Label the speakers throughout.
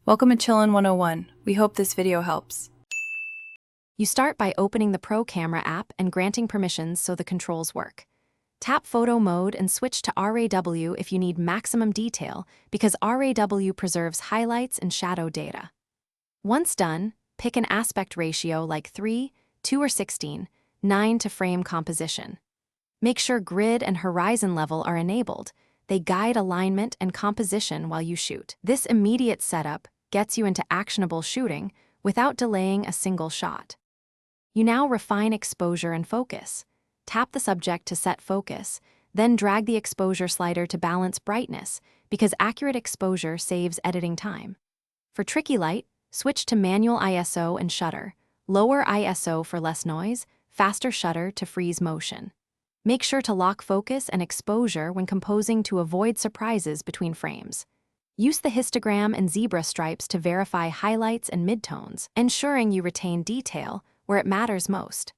Speaker 1: Welcome to Chillin' 101. We hope this video helps.
Speaker 2: You start by opening the Pro Camera app and granting permissions so the controls work. Tap Photo Mode and switch to RAW if you need maximum detail because RAW preserves highlights and shadow data. Once done, pick an aspect ratio like 3, 2 or 16, 9 to frame composition. Make sure grid and horizon level are enabled. They guide alignment and composition while you shoot. This immediate setup gets you into actionable shooting without delaying a single shot. You now refine exposure and focus. Tap the subject to set focus, then drag the exposure slider to balance brightness because accurate exposure saves editing time. For tricky light, switch to manual ISO and shutter. Lower ISO for less noise, faster shutter to freeze motion. Make sure to lock focus and exposure when composing to avoid surprises between frames. Use the histogram and zebra stripes to verify highlights and midtones, ensuring you retain detail where it matters most.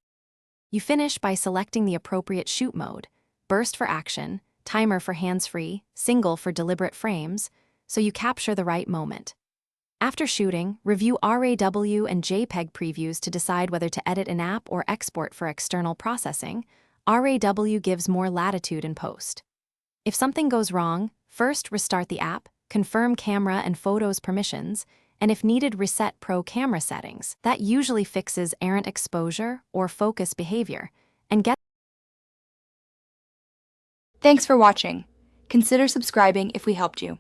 Speaker 2: You finish by selecting the appropriate shoot mode, burst for action, timer for hands-free, single for deliberate frames, so you capture the right moment. After shooting, review RAW and JPEG previews to decide whether to edit an app or export for external processing. RAW gives more latitude in post. If something goes wrong, first restart the app, confirm camera and photos permissions, and if needed, reset Pro Camera settings. That usually fixes errant exposure or focus behavior, and get.
Speaker 3: Thanks for watching. Consider subscribing if we helped you.